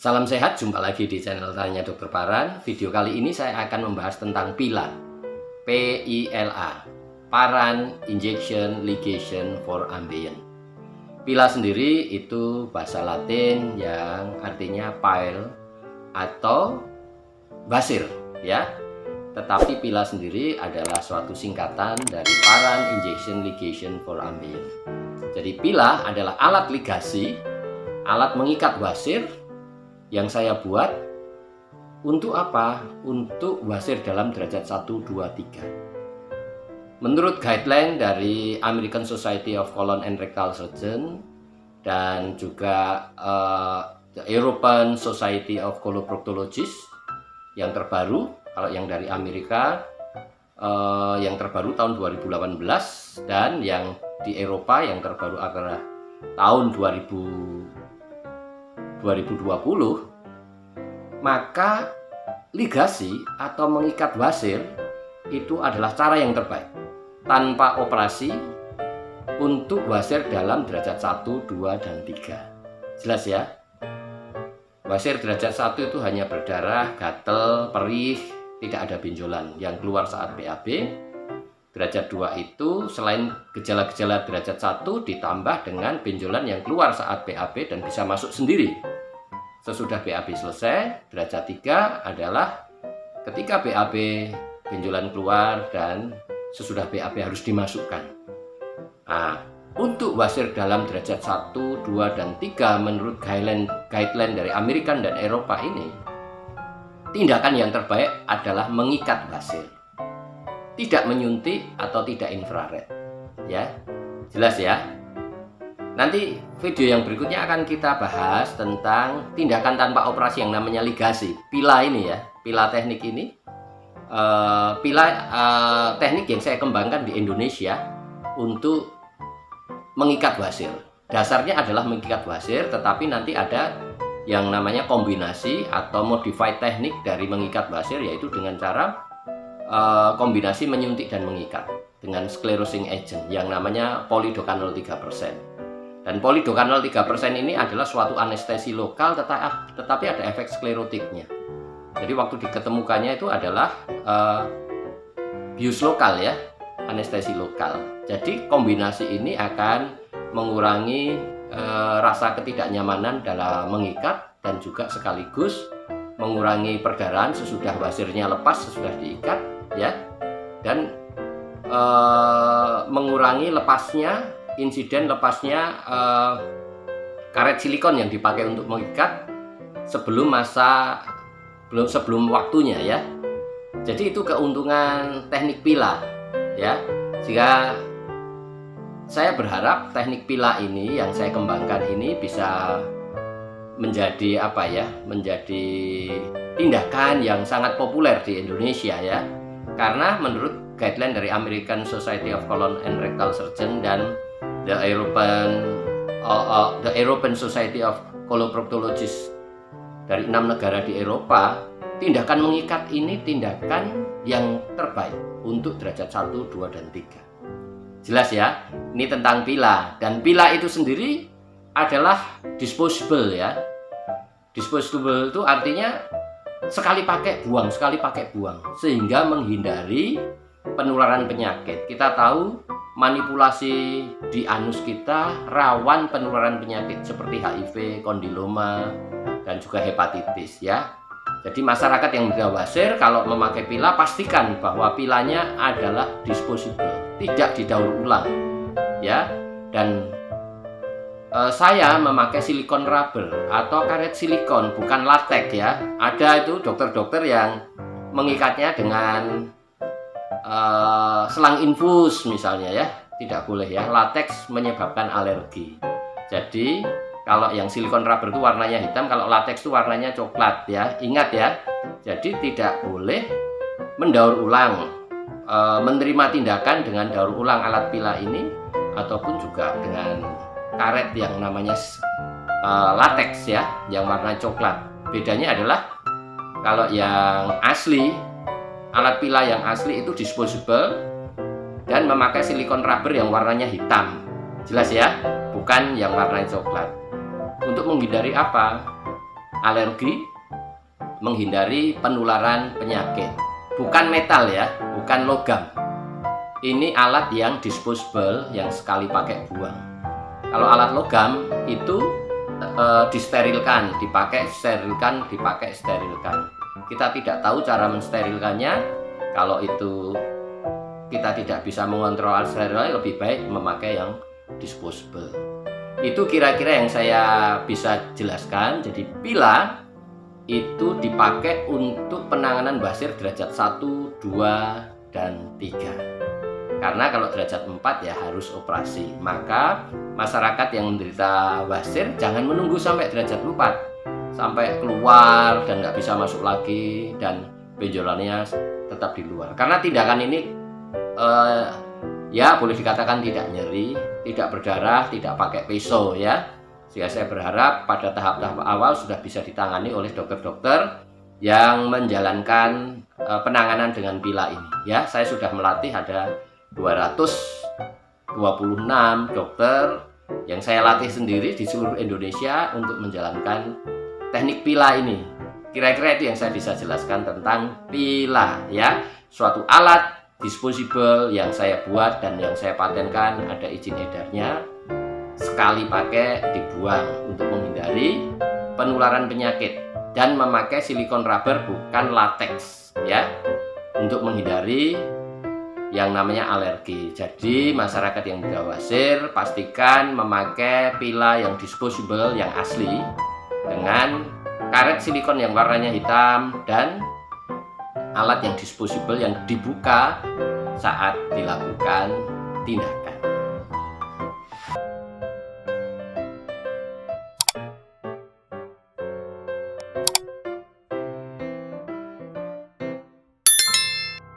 Salam sehat, jumpa lagi di channel Tanya Dokter Paran. Video kali ini saya akan membahas tentang PILA. P-I-L-A, Paran Injection Ligation for Ambient. PILA sendiri itu bahasa Latin yang artinya pile atau basir, ya. Tetapi PILA sendiri adalah suatu singkatan dari Paran Injection Ligation for Ambient. Jadi PILA adalah alat ligasi, alat mengikat wasir yang saya buat untuk apa? Untuk wasir dalam derajat 1, 2, 3. Menurut guideline dari American Society of Colon and Rectal Surgeon dan juga the European Society of Coloproctologists yang terbaru, kalau yang dari Amerika yang terbaru tahun 2018 dan yang di Eropa yang terbaru adalah tahun 2020, maka ligasi atau mengikat wasir itu adalah cara yang terbaik tanpa operasi untuk wasir dalam derajat 1, 2, dan 3. Jelas ya? Wasir derajat 1 itu hanya berdarah, gatel, perih, tidak ada benjolan yang keluar saat BAB. Derajat 2 itu selain gejala-gejala derajat 1 ditambah dengan benjolan yang keluar saat BAB dan bisa masuk sendiri. Sesudah BAB selesai, derajat 3 adalah ketika BAB benjolan keluar dan sesudah BAB harus dimasukkan. Nah, untuk wasir dalam derajat 1, 2, dan 3 menurut guideline dari Amerika dan Eropa ini, tindakan yang terbaik adalah mengikat wasir. Tidak menyuntik atau tidak infrared, ya. Jelas ya? Nanti video yang berikutnya akan kita bahas tentang tindakan tanpa operasi yang namanya ligasi. PILA ini ya, PILA teknik ini. PILA teknik yang saya kembangkan di Indonesia untuk mengikat wasir. Dasarnya adalah mengikat wasir, tetapi nanti ada yang namanya kombinasi atau modified teknik dari mengikat wasir, yaitu dengan cara kombinasi menyuntik dan mengikat dengan sclerosing agent yang namanya polidocanol 3%. Dan polidocanol 3% ini adalah suatu anestesi lokal tetapi ada efek sklerotiknya. Jadi waktu diketemukannya itu adalah bius lokal ya, anestesi lokal. Jadi kombinasi ini akan mengurangi rasa ketidaknyamanan dalam mengikat dan juga sekaligus mengurangi perdarahan sesudah wasirnya lepas, sesudah diikat ya, dan mengurangi insiden lepasnya karet silikon yang dipakai untuk mengikat sebelum waktunya ya. Jadi itu keuntungan teknik PILA ya. Jika saya berharap teknik PILA ini yang saya kembangkan ini bisa menjadi menjadi tindakan yang sangat populer di Indonesia ya. Karena menurut guideline dari American Society of Colon and Rectal Surgeon dan the European Society of Coloproctologists dari 6 negara di Eropa, tindakan mengikat ini tindakan yang terbaik untuk derajat 1, 2, dan 3. Jelas ya? Ini tentang PILA, dan PILA itu sendiri adalah disposable ya. Disposable itu artinya sekali pakai buang, sehingga menghindari penularan penyakit. Kita tahu manipulasi di anus kita rawan penularan penyakit seperti HIV, kondiloma, dan juga hepatitis ya. Jadi masyarakat yang wasir kalau memakai PILA pastikan bahwa PILA-nya adalah disposable, tidak didaur ulang ya. Dan saya memakai silikon rubber atau karet silikon, bukan latex ya. Ada itu dokter-dokter yang mengikatnya dengan selang infus misalnya ya. Tidak boleh ya, latex menyebabkan alergi. Jadi kalau yang silikon rubber itu warnanya hitam, kalau latex itu warnanya coklat ya. Ingat ya, jadi tidak boleh mendaur ulang, menerima tindakan dengan daur ulang alat PILA ini ataupun juga dengan karet yang namanya latex ya, yang warna coklat. Bedanya adalah kalau yang asli, alat PILA yang asli itu disposable dan memakai silikon rubber yang warnanya hitam. Jelas ya, bukan yang warna coklat. Untuk menghindari apa? alergi, menghindari penularan penyakit. Bukan metal ya, bukan logam. Ini alat yang disposable, yang sekali pakai buang. Kalau alat logam itu disterilkan, dipakai sterilkan, dipakai sterilkan. Kita tidak tahu cara mensterilkannya. Kalau itu kita tidak bisa mengontrol sterilnya, lebih baik memakai yang disposable. Itu kira-kira yang saya bisa jelaskan. Jadi pila itu dipakai untuk penanganan basir derajat 1, 2, dan 3. Karena kalau derajat 4 ya harus operasi. Maka masyarakat yang menderita basir jangan menunggu sampai derajat 4, sampai keluar dan nggak bisa masuk lagi dan benjolannya tetap di luar. Karena tindakan ini ya boleh dikatakan tidak nyeri, tidak berdarah, tidak pakai pisau ya. Sehingga saya berharap pada tahap-tahap awal sudah bisa ditangani oleh dokter-dokter yang menjalankan penanganan dengan pila ini ya. Saya sudah melatih ada 226 dokter yang saya latih sendiri di seluruh Indonesia untuk menjalankan teknik pila ini. Kira-kira itu yang saya bisa jelaskan tentang pila ya. Suatu alat disposable yang saya buat dan yang saya patenkan, ada izin edarnya, sekali pakai dibuang untuk menghindari penularan penyakit, dan memakai silikon rubber bukan latex ya, untuk menghindari yang namanya alergi. Jadi masyarakat yang tidak wasir pastikan memakai pila yang disposable yang asli dengan karet silikon yang warnanya hitam dan alat yang disposable yang dibuka saat dilakukan tindakan.